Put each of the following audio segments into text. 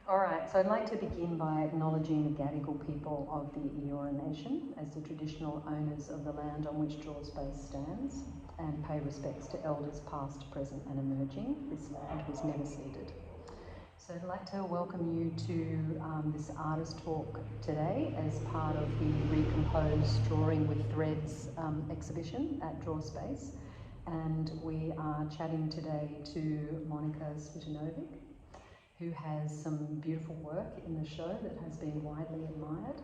All right, so I'd like to begin by acknowledging the Gadigal people of the Eora Nation as the traditional owners of the land on which Draw Space stands, and pay respects to elders past, present and emerging. This land was never ceded. So I'd like to welcome you to this artist talk today as part of the Recompose Drawing with Threads exhibition at Draw Space. And we are chatting today to Monika Cvitanovic, who has some beautiful work in the show that has been widely admired.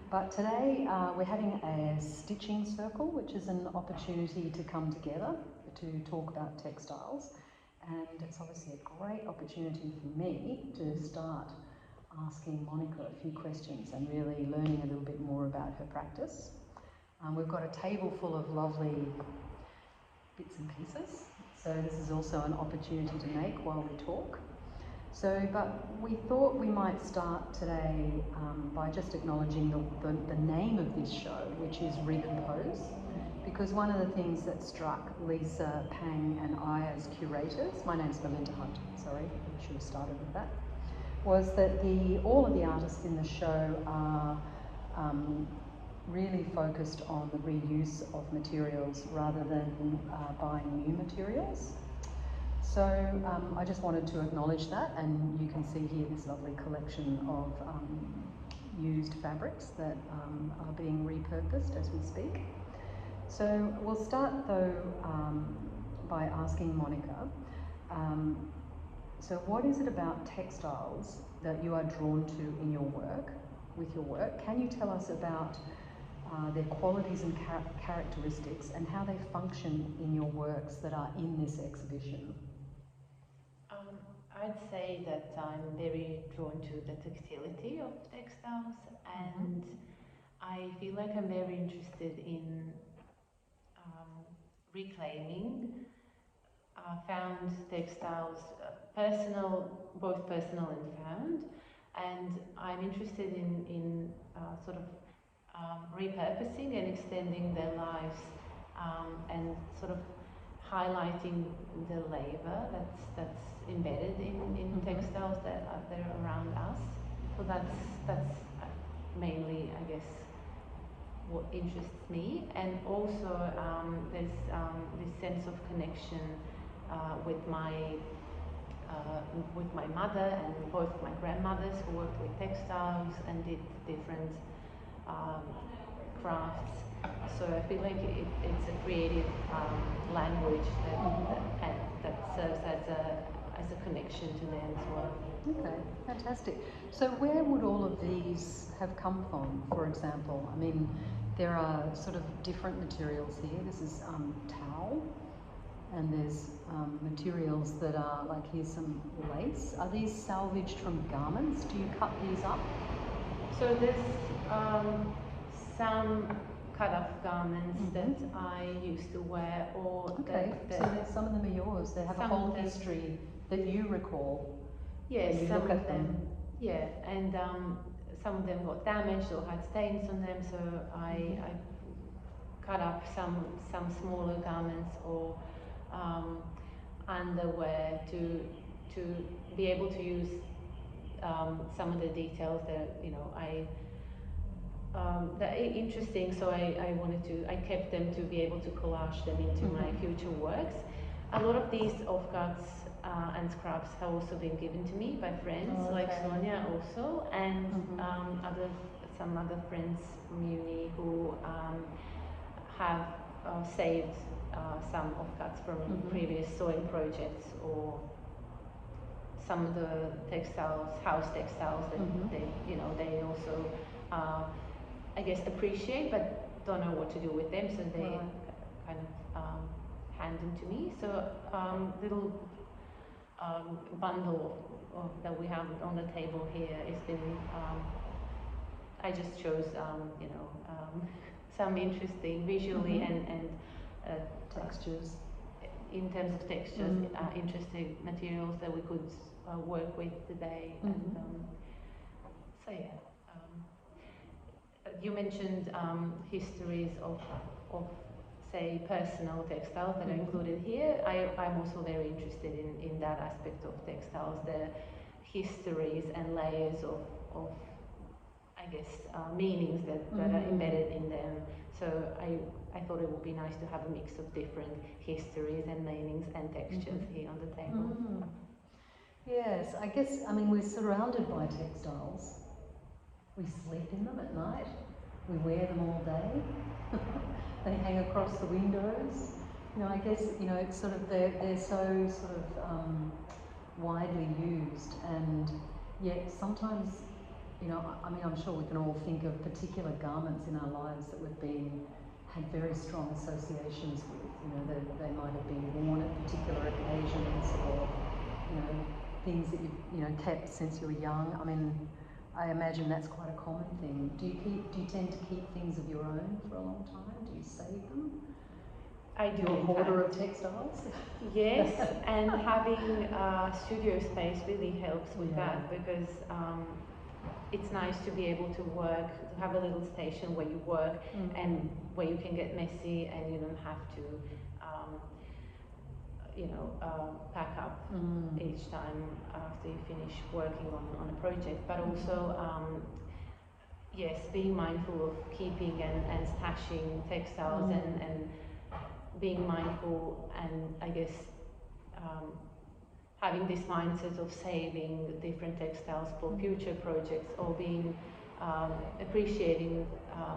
But today we're having a stitching circle, which is an opportunity to come together to talk about textiles. And it's obviously a great opportunity for me to start asking Monika a few questions and really learning a little bit more about her practice. We've got a table full of lovely bits and pieces, so this is also an opportunity to make while we talk. But we thought we might start today by just acknowledging the name of this show, which is Recompose, because one of the things that struck Lisa, Pang and I as curators, my name's Melinda Hunt, sorry, I should have started with that, was that all of the artists in the show are really focused on the reuse of materials rather than buying new materials. So I just wanted to acknowledge that, and you can see here this lovely collection of used fabrics that are being repurposed as we speak. So we'll start though by asking Monika, so what is it about textiles that you are drawn to in your work, with your work? Can you tell us about their qualities and characteristics and how they function in your works that are in this exhibition? I'd say that I'm very drawn to the textility of textiles, and I feel like I'm very interested in reclaiming found textiles, both personal and found, and I'm interested in sort of repurposing and extending their lives and sort of highlighting the labour that's embedded in textiles that are there around us. So that's mainly, I guess, what interests me. And also there's this sense of connection with my mother and both my grandmothers who worked with textiles and did different crafts. So I feel like it's a creative language that serves as a connection to them as well. Okay, fantastic. So where would all of these have come from, for example? I mean, there are sort of different materials here. This is towel, and there's materials that are, like here's some lace. Are these salvaged from garments? Do you cut these up? So there's some cut-off garments that I used to wear, or okay. So some of them are yours. They have a whole history that you recall. Yes, you some look at them. Yeah, and some of them got damaged or had stains on them, so I cut up some smaller garments or underwear to be able to use some of the details that that are interesting. So I kept them to be able to collage them into my future works. A lot of these offcuts and scraps have also been given to me by friends, like Sonia also, and some other friends from uni who have saved some offcuts from previous sewing projects, or some of the textiles, house textiles that they also I guess appreciate but don't know what to do with them, so they kind of hand them to me. So little bundle that we have on the table here has been I just chose some interesting visually and textures. In terms of textures, interesting materials that we could work with today. And so yeah, you mentioned histories of say personal textiles that are included here. I'm also very interested in that aspect of textiles, the histories and layers of I guess, meanings that are embedded in them. So I thought it would be nice to have a mix of different histories and meanings and textures here on the table. Yes, I guess, I mean, we're surrounded by textiles. We sleep in them at night. We wear them all day. They hang across the windows. You know, I guess, you know, it's sort of, they're so sort of widely used, and yet sometimes, you know, I mean, I'm sure we can all think of particular garments in our lives that we've had very strong associations with. You know, they might have been worn at particular occasions, or, you know, things that you've, you know, kept since you were young. I mean, I imagine that's quite a common thing. Do you tend to keep things of your own for a long time? Do you save them? I do. You're a hoarder of textiles? Yes, and having a studio space really helps with that, because it's nice to be able to work, to have a little station where you work and where you can get messy and you don't have to, you know, pack up each time after you finish working on a project. But also, yes, being mindful of keeping and stashing textiles and being mindful, and I guess having this mindset of saving different textiles for future projects, or being appreciating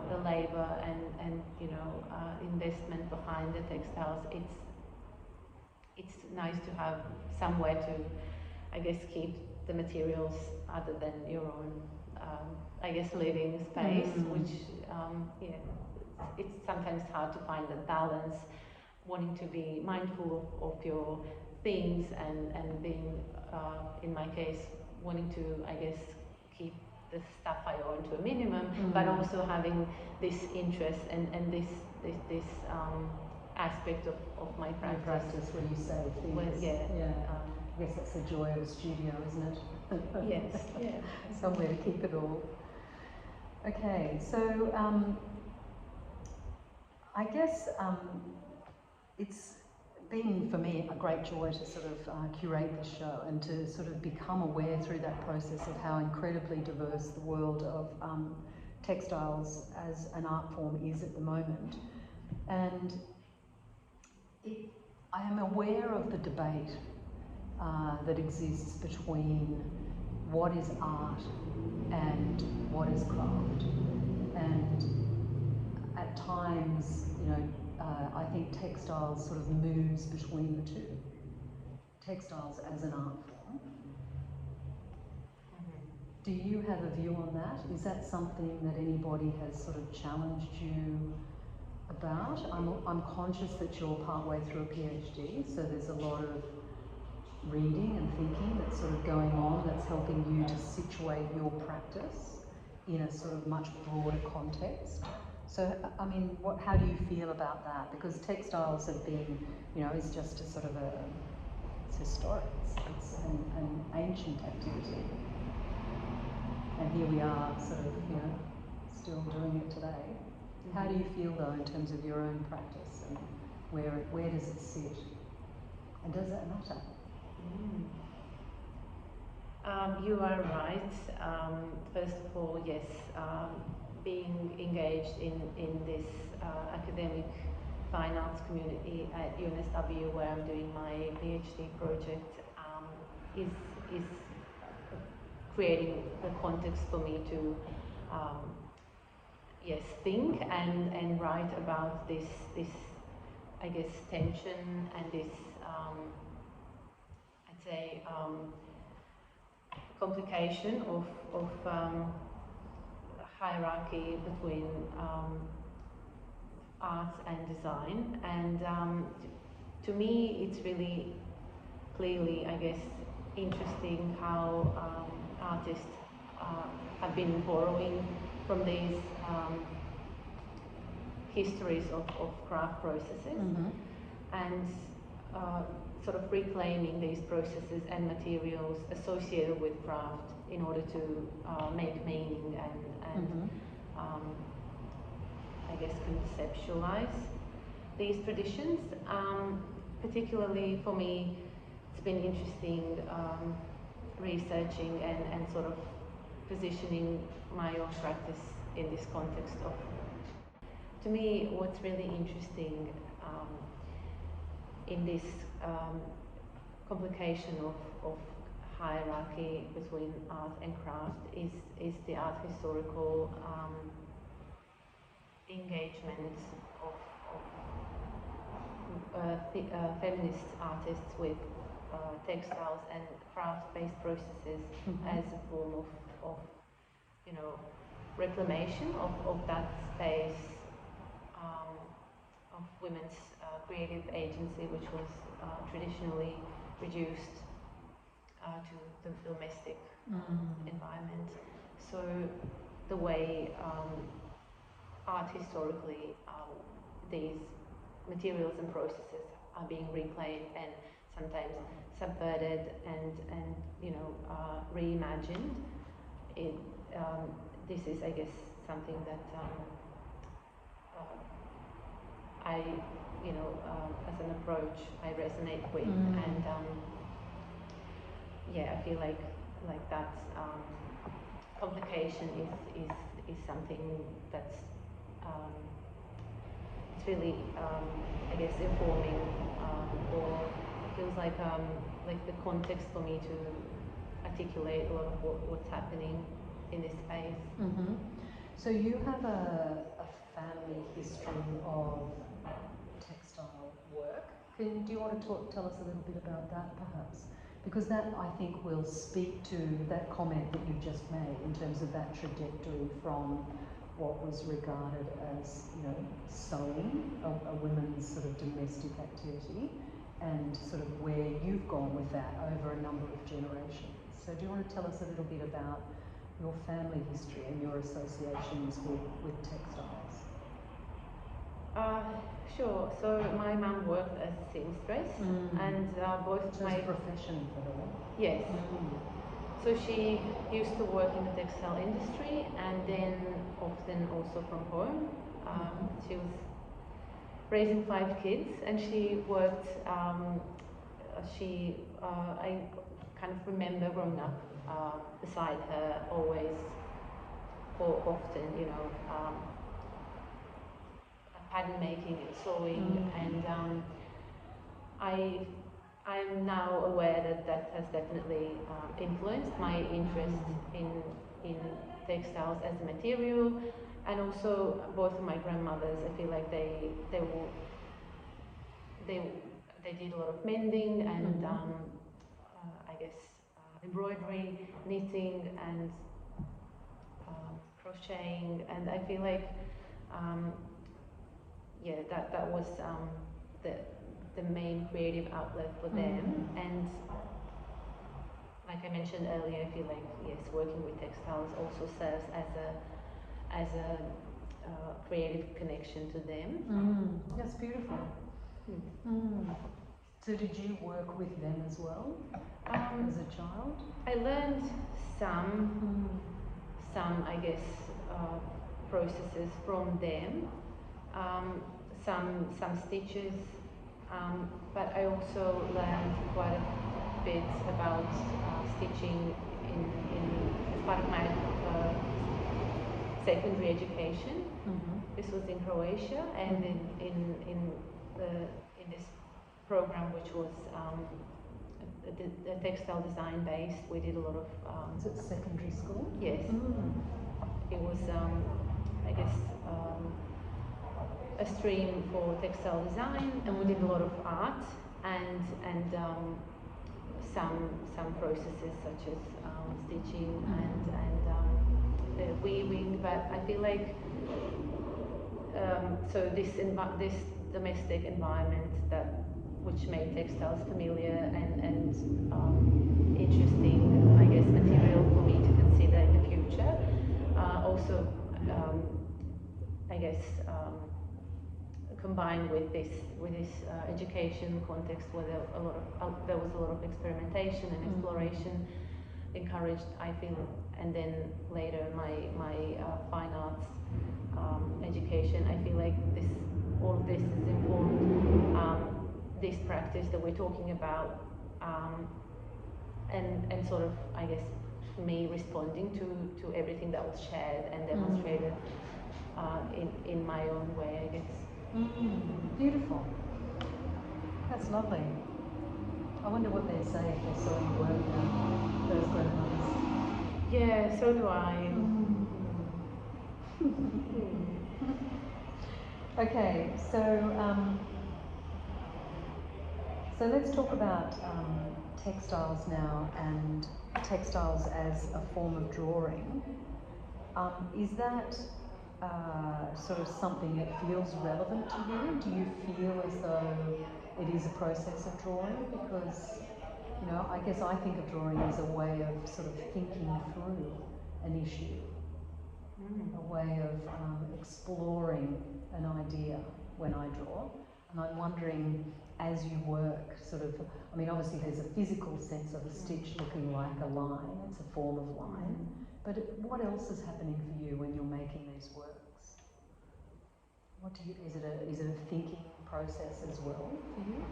the labor and you know, investment behind the textiles. It's nice to have somewhere to, I guess, keep the materials other than your own, I guess, living space, which yeah, it's sometimes hard to find a balance, wanting to be mindful of your things and being, in my case, wanting to, I guess, keep the stuff I own to a minimum, but also having this interest and this aspect of my practice. Practice where you save things. Well, yeah. I guess that's the joy of a studio, isn't it? Yes. Yeah. Somewhere to keep it all. Okay, so I guess it's been for me a great joy to sort of curate this show and to sort of become aware through that process of how incredibly diverse the world of textiles as an art form is at the moment. And I am aware of the debate that exists between what is art and what is craft. And at times, you know, I think textiles sort of moves between the two. Textiles as an art form. Do you have a view on that? Is that something that anybody has sort of challenged you about? I'm conscious that you're partway through a PhD, so there's a lot of reading and thinking that's sort of going on that's helping you to situate your practice in a sort of much broader context. So, I mean, how do you feel about that? Because textiles have been, you know, it's just a sort of it's historic, it's an ancient activity. And here we are, sort of, you know, still doing it today. How do you feel, though, in terms of your own practice, and where does it sit? And does that matter? You are right. First of all, yes, being engaged in this academic fine arts community at UNSW, where I'm doing my PhD project, is creating the context for me to yes, think and write about this I guess tension and this I'd say complication of hierarchy between art and design, and to me it's really clearly, I guess, interesting how artists have been borrowing from these histories of craft processes and sort of reclaiming these processes and materials associated with craft in order to make meaning and I guess conceptualize these traditions. Particularly for me, it's been interesting researching and sort of positioning my own practice in this context of, to me, what's really interesting in this complication of hierarchy between art and craft is the art historical engagement of feminist artists with textiles and craft-based processes as a form of you know, reclamation of that space of women's creative agency, which was traditionally reduced to the domestic environment. So the way art historically, these materials and processes are being reclaimed and sometimes subverted and you know, reimagined. This is, I guess, something that I, you know, as an approach, I resonate with, and yeah, I feel like that complication is something that's it's really, I guess, informing, or feels like the context for me to articulate a lot of what's happening in this space. So you have a family history of textile work. Do you want to tell us a little bit about that, perhaps? Because that, I think, will speak to that comment that you just made in terms of that trajectory from what was regarded as, you know, sewing, a women's sort of domestic activity, and sort of where you've gone with that over a number of generations. So do you want to tell us a little bit about your family history and your associations with textiles? Sure. So my mum worked as a seamstress, and both so my... It's a profession for her. Yes. So she used to work in the textile industry, and then often also from home. She was raising 5 kids, and she worked. I kind of remember growing up beside her, always, or often, you know, pattern making and sewing, and I'm now aware that has definitely influenced my interest in textiles as a material, and also both of my grandmothers. I feel like they did a lot of mending and I guess embroidery, knitting, and crocheting, and I feel like yeah, that was the main creative outlet for them. And like I mentioned earlier, I feel like, yes, working with textiles also serves as a creative connection to them. That's beautiful. So did you work with them as well as a child? I learned some I guess, processes from them, some stitches, but I also learned quite a bit about stitching as part of my secondary education. This was in Croatia, and in this program, which was the textile design based, we did a lot of... Is it secondary school? Yes. It was, I guess, a stream for textile design, and we did a lot of art and some processes such as stitching and weaving. But I feel like so this domestic environment which made textiles familiar and interesting, I guess, material for me to consider in the future. Also, I guess, combined with this education context, where there was a lot of experimentation and exploration encouraged, I feel, and then later my fine arts education. I feel like all of this has informed this practice that we're talking about, and sort of, I guess, me responding to everything that was shared and demonstrated in my own way, I guess. Beautiful. That's lovely. I wonder what they'd say if they saw you work now, those grandmothers. Yeah, so do I. Okay, so let's talk about textiles now, and textiles as a form of drawing. Is that sort of something that feels relevant to you? Do you feel as though it is a process of drawing? Because, you know, I guess I think of drawing as a way of sort of thinking through an issue, a way of exploring an idea when I draw. And I'm wondering, as you work, sort of, I mean, obviously there's a physical sense of a stitch looking like a line, it's a form of line, but what else is happening for you when you're making these works? What do you, is it a thinking process as well for you?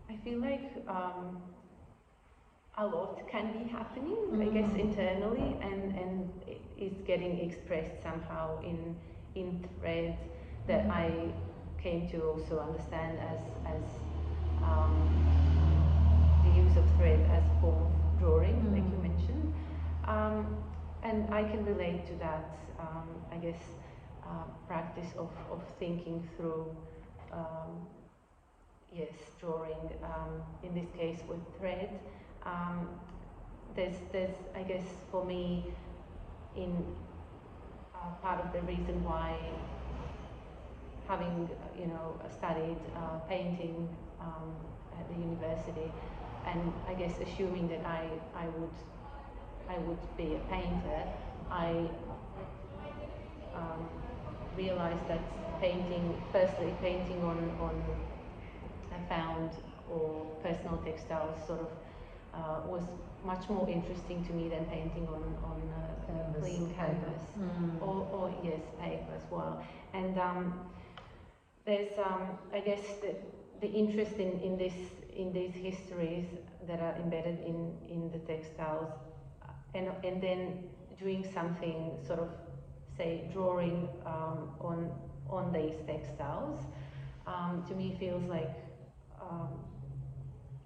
I feel like a lot can be happening, I guess, internally, and it's getting expressed somehow in threads that I came to also understand as the use of thread as a form of drawing, like you mentioned. And I can relate to that, I guess, practice of thinking through, yes, drawing, in this case with thread. There's, I guess, for me, in part of the reason why, having, you know, studied painting at the university, and I guess assuming that I would be a painter, I realized that painting on found or personal textiles sort of was much more interesting to me than painting on clean canvas or yes, paper as well. And there's I guess the interest in these histories that are embedded in the textiles, and then doing something sort of, say, drawing on these textiles, to me feels like,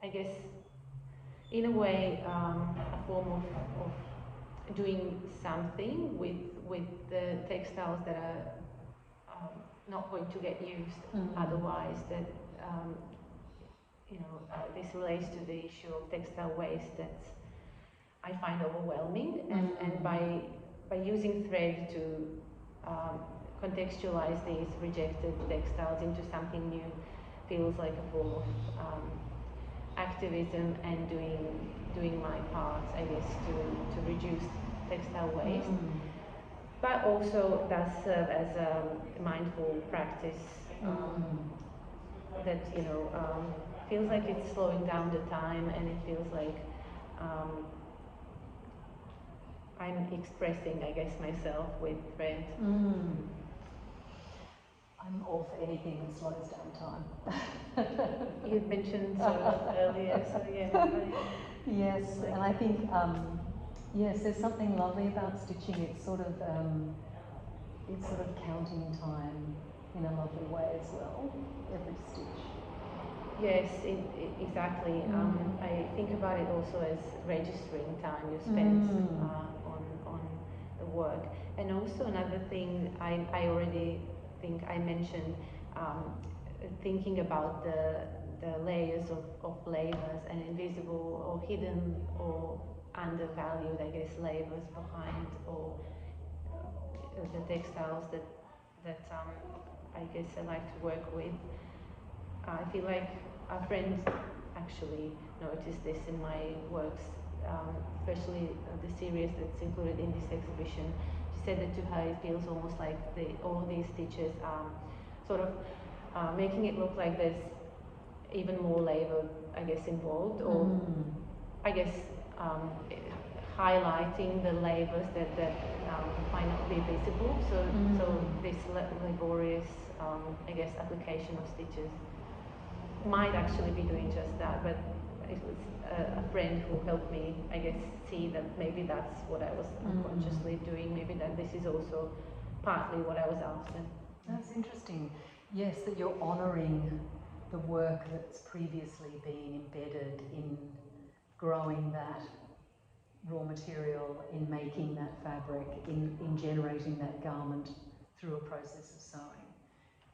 I guess, in a way, a form of doing something with the textiles that are not going to get used otherwise. That you know, this relates to the issue of textile waste that I find overwhelming, and by using thread to contextualize these rejected textiles into something new feels like a form of activism and doing my part, I guess, to reduce textile waste, but also does serve as a mindful practice that, you know, feels like it's slowing down the time, and it feels like I'm expressing, I guess, myself with thread. I'm all for anything that slows down time. You mentioned sort of earlier, so yeah. Yes, like, and I think, yes, there's something lovely about stitching. It's sort of counting time in a lovely way as well, every stitch. Yes, exactly. I think about it also as registering time you spend on the work. And also another thing I already think I mentioned, thinking about the layers of labors and invisible or hidden or undervalued, I guess, labors behind, or the textiles that I guess I like to work with. I feel like a friend actually noticed this in my works, especially the series that's included in this exhibition. She said that to her it feels almost like all these stitches are sort of making it look like there's even more labor, I guess, involved, or I guess highlighting the labors that might not be visible. So this laborious, I guess, application of stitches might actually be doing just that, but it was a friend who helped me, I guess, see that maybe that's what I was unconsciously doing. Maybe that this is also partly what I was after. That's interesting. Yes, that you're honouring the work that's previously been embedded in growing that raw material, in making that fabric, in generating that garment through a process of sewing.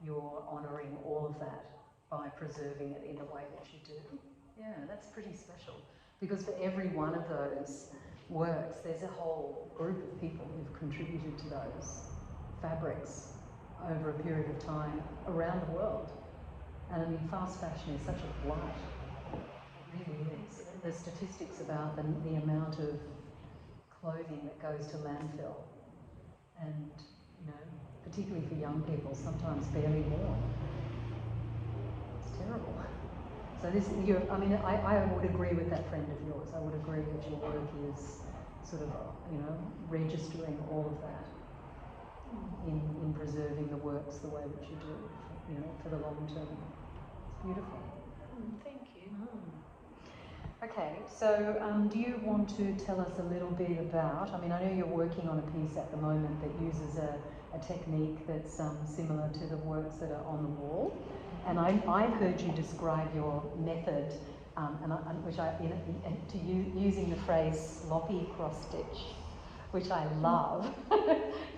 You're honouring all of that by preserving it in the way that you do. Yeah, that's pretty special. Because for every one of those works, there's a whole group of people who've contributed to those fabrics over a period of time around the world. And I mean, fast fashion is such a blight. It really is. The statistics about the amount of clothing that goes to landfill, and, you know, particularly for young people, sometimes barely worn. It's terrible. So this, I mean, I would agree with that friend of yours. I would agree that your work is sort of, you know, registering all of that in preserving the works the way that you do, you know, for the long term. It's beautiful. Thank you. Okay, so do you want to tell us a little bit about, I mean, I know you're working on a piece at the moment that uses a technique that's similar to the works that are on the wall, and I've heard you describe your method, using the phrase sloppy cross stitch, which I love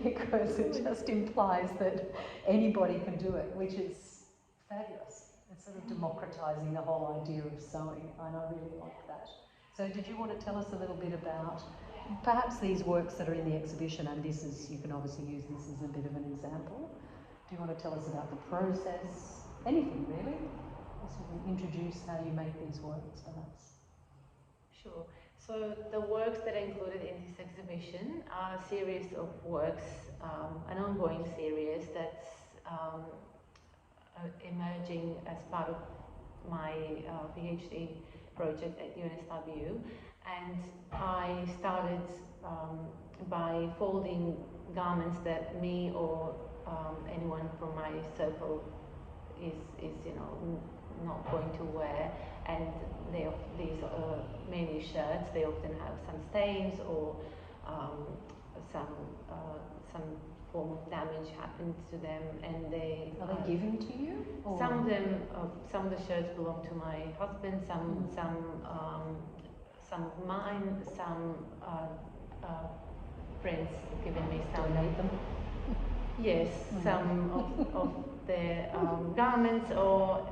because it just implies that anybody can do it, which is fabulous. It's sort of democratising the whole idea of sewing, and I really like that. So did you want to tell us a little bit about perhaps these works that are in the exhibition, and this is, you can obviously use this as a bit of an example. Do you want to tell us about the process? Anything really? Just introduce how you make these works, perhaps. Sure. So the works that are included in this exhibition are a series of works, an ongoing series that's emerging as part of my PhD project at UNSW, and I started by folding garments that me or anyone from my circle is you know, not going to wear, and these are mainly shirts. They often have some stains or some form of damage happened to them, and they are they given to you? Or? Some of them, some of the shirts belong to my husband. Some of mine. Some friends given me some. Donate them. Yes, some of their garments, or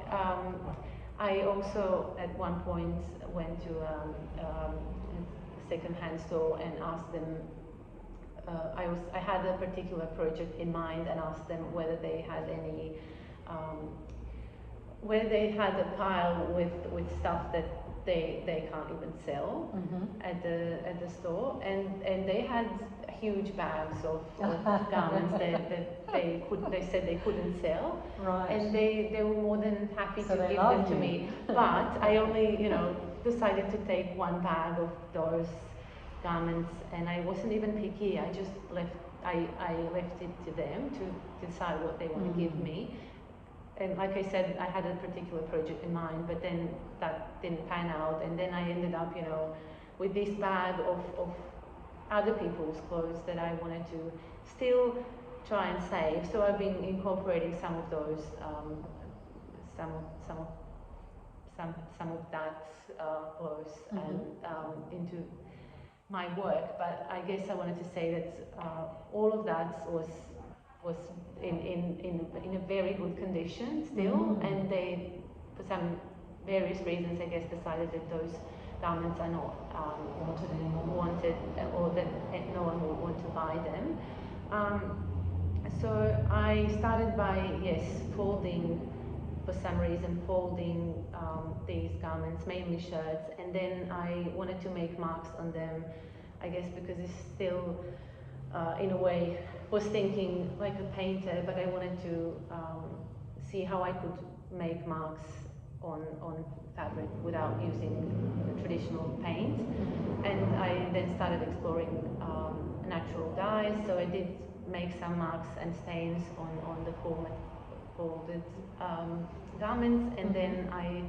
I also at one point went to a second-hand store and asked them. I had a particular project in mind and asked them whether they had any, where they had a pile with stuff that they can't even sell at the store, and they had huge bags of garments that they said they couldn't sell, right. And they were more than happy so to give them to me, but I only decided to take one bag of those garments, and I wasn't even picky. I just left it to them to decide what they want to give me. And like I said, I had a particular project in mind, but then that didn't pan out, and then I ended up, with this bag of other people's clothes that I wanted to still try and save. So I've been incorporating some of those, some of that clothes and into my work. But I guess I wanted to say that all of that was in a very good condition still, and they, for some various reasons, I guess, decided that those garments are not wanted, or that no one will want to buy them. So I started by, folding, for some reason, these garments, mainly shirts, and then I wanted to make marks on them, I guess because it's still, in a way, was thinking like a painter, but I wanted to see how I could make marks on fabric without using traditional paint. And I then started exploring natural dyes, so I did make some marks and stains on the folded garments, and then I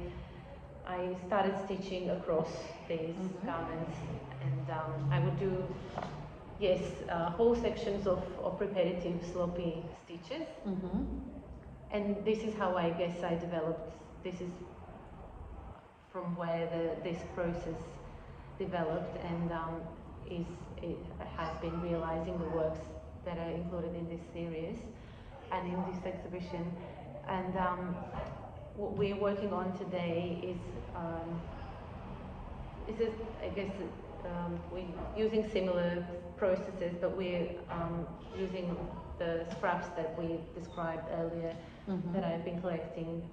I started stitching across these garments, and I would do, yes, whole sections of repetitive sloppy stitches. And this is how I guess I developed, this is from where this process developed, and it has been realizing the works that are included in this series and in this exhibition. And what we're working on today is I guess, we're using similar processes, but we're using the scraps that we described earlier that I've been collecting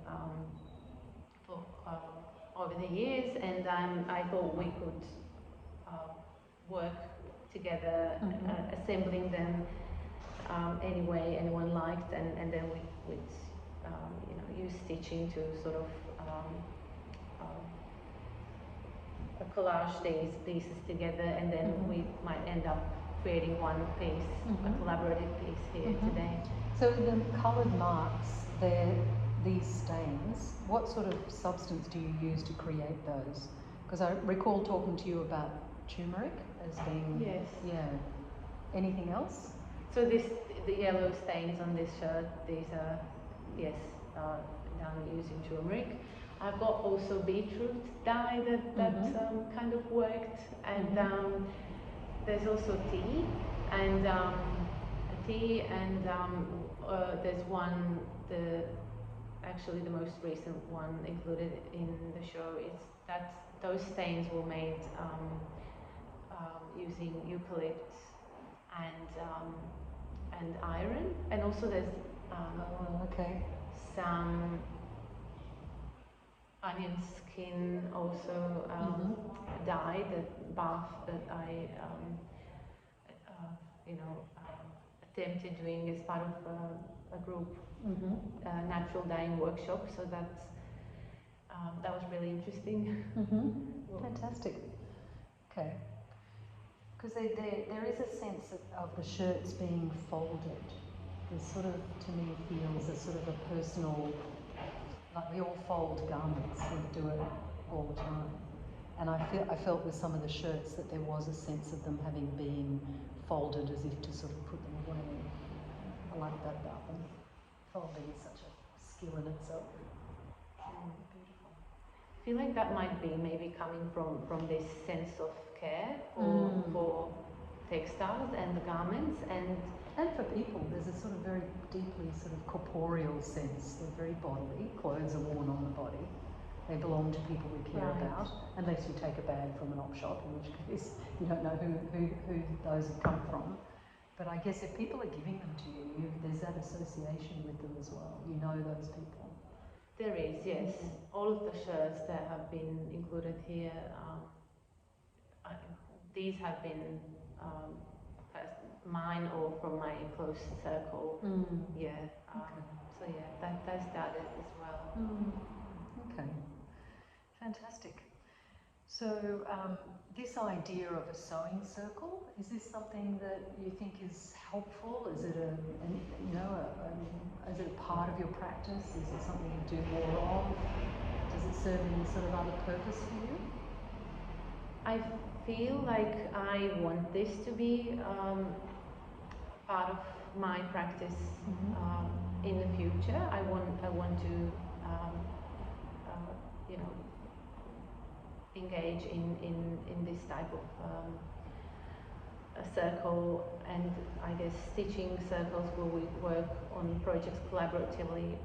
for, over the years, and I thought we could work together, assembling them any way anyone liked, and then we would you know, use stitching to sort of collage these pieces together, and then we might end up creating one piece, a collaborative piece here today. So the coloured marks, these stains, what sort of substance do you use to create those? Because I recall talking to you about turmeric as being... Yes. Yeah. Anything else? So the yellow stains on this shirt, these are, yes, done using turmeric. I've got also beetroot dye that kind of worked, and there's also tea, and there's one, actually the most recent one included in the show is that those stains were made using eucalypt and iron, and also there's some onion skin also dye, that bath that I you know, attempted doing as part of a group natural dyeing workshop. So that's that was really interesting. Fantastic. Okay. Because there is a sense of the shirts being folded. There's sort of, to me, feels a sort of a personal, like we all fold garments, we do it all the time. And I felt with some of the shirts that there was a sense of them having been folded as if to sort of put them away. I like that about them. Folding is such a skill in itself. Beautiful. I feel like that might be maybe coming from this sense of care for textiles and the garments, and for people. There's a sort of very deeply sort of corporeal sense. They're very bodily. Clothes are worn on the body. They belong to people we care about, unless you take a bag from an op shop, in which case you don't know who those have come from. But I guess if people are giving them to you, there's that association with them as well. You know those people. There is, yes. All of the shirts that have been included here, these have been mine or from my close circle. Yeah. So yeah, that started as well. Okay. Fantastic. So this idea of a sewing circle, is this something that you think is helpful? Is it is it a part of your practice? Is it something you do more of? Does it serve any sort of other purpose for you? I feel like I want this to be part of my practice in the future. I want to you know, engage in this type of a circle, and I guess stitching circles where we work on projects collaboratively,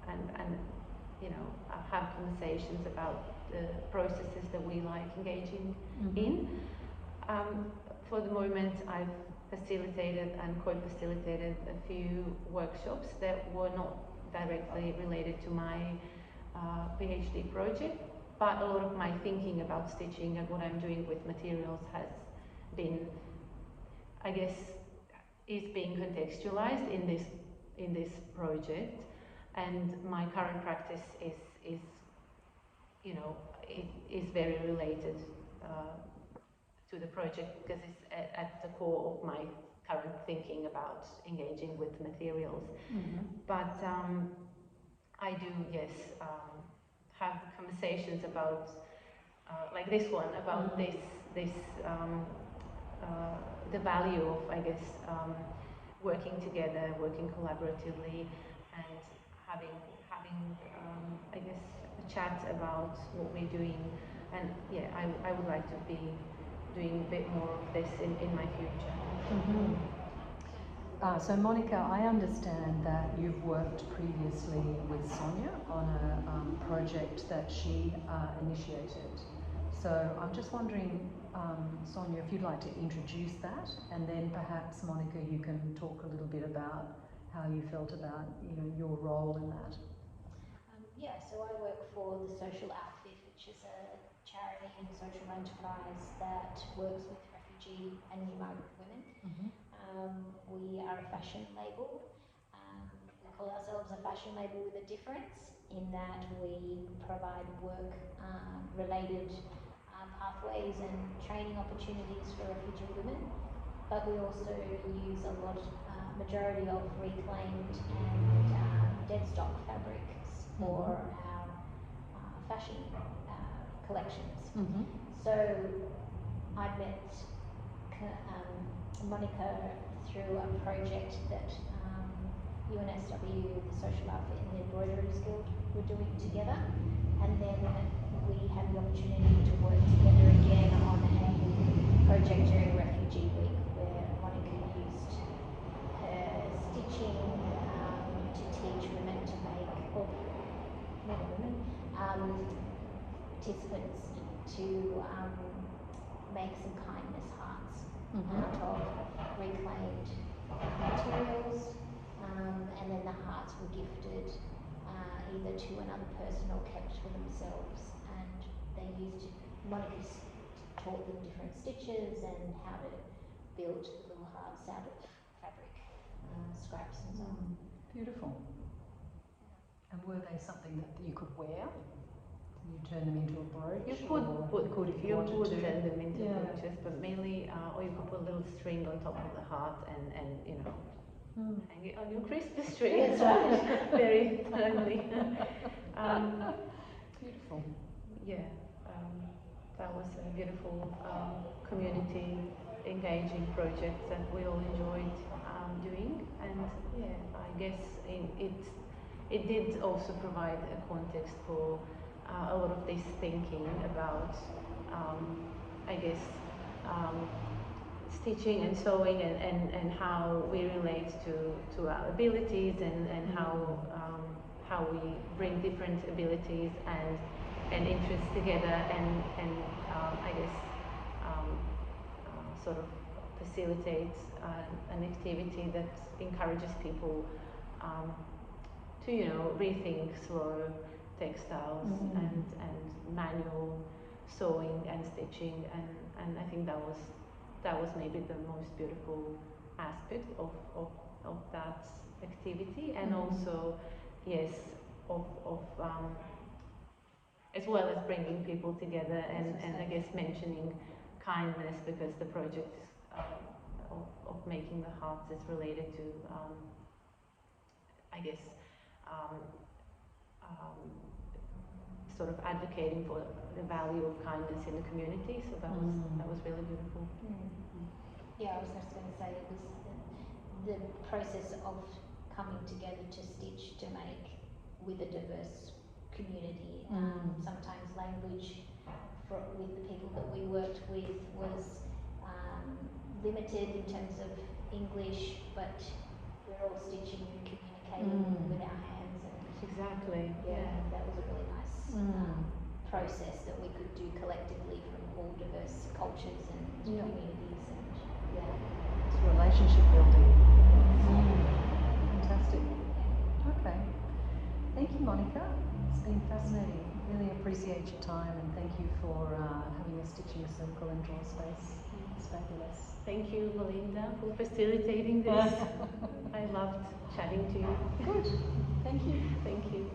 and you know, have conversations about the processes that we like engaging in. For the moment, I've facilitated and co-facilitated a few workshops that were not directly related to my PhD project, but a lot of my thinking about stitching and what I'm doing with materials has been, I guess, is being contextualized in this project, and my current practice is you know, it is very related to the project, because it's at the core of my current thinking about engaging with materials. But I do, yes, have conversations about, like this one, about this the value of, I guess, working together, working collaboratively, and having I guess, a chat about what we're doing. And yeah, I would like to be doing a bit more of this in my future. Mm-hmm. So Monika, I understand that you've worked previously with Sonia on a project that she initiated. So I'm just wondering, Sonia, if you'd like to introduce that, and then perhaps Monika, you can talk a little bit about how you felt about, you know, your role in that. Yeah, so I work for the Social Outfit, which is a charity and social enterprise that works with refugee and new migrant women. Mm-hmm. We are a fashion label. We call ourselves a fashion label with a difference in that we provide work-related pathways and training opportunities for refugee women, but we also use a lot, majority of reclaimed and dead stock fabrics for our fashion collections. Mm-hmm. So I met Monika through a project that UNSW, the Social Outfit and the Embroiderers Guild were doing together, and then we had the opportunity to work together again on a project during Refugee Week where Monika used her stitching to teach women to make, or men and women, participants to make some kindness hearts out of reclaimed materials, and then the hearts were gifted either to another person or kept for themselves, and they used, Monika taught them different stitches and how to build the little hearts out of fabric, scraps and so on. Beautiful. And were they something that you could wear? You turn them into a brooch? You could if you wanted to. turn them into brooches, but mainly, or you could put a little string on top of the heart and you know, hang it on your Christmas tree. That's right. Very timely. Beautiful. Yeah, that was a beautiful community engaging project that we all enjoyed doing, and yeah, I guess it did also provide a context for a lot of this thinking about, I guess, stitching and sewing and how we relate to our abilities and how we bring different abilities and interests together and I guess sort of facilitates an activity that encourages people to, you know, rethink slow textiles and manual sewing and stitching, and I think that was maybe the most beautiful aspect of that activity, and also, yes, of as well as bringing people together and I guess mentioning kindness, because the project of making the hearts is related to I guess sort of advocating for the value of kindness in the community. So that was really beautiful. Yeah, I was just going to say it was the process of coming together to stitch to make with a diverse community. Sometimes language with the people that we worked with was limited in terms of English, but we're all stitching and communicating with our hands. And exactly. Yeah, that was a really nice process that we could do collectively from all diverse cultures and communities, and it's relationship building. Fantastic. Okay. Thank you, Monika. It's been fascinating. Really appreciate your time, and thank you for having a stitching circle and draw space. It's fabulous. Thank you, Melinda, for facilitating this. I loved chatting to you. Good. Thank you. Thank you.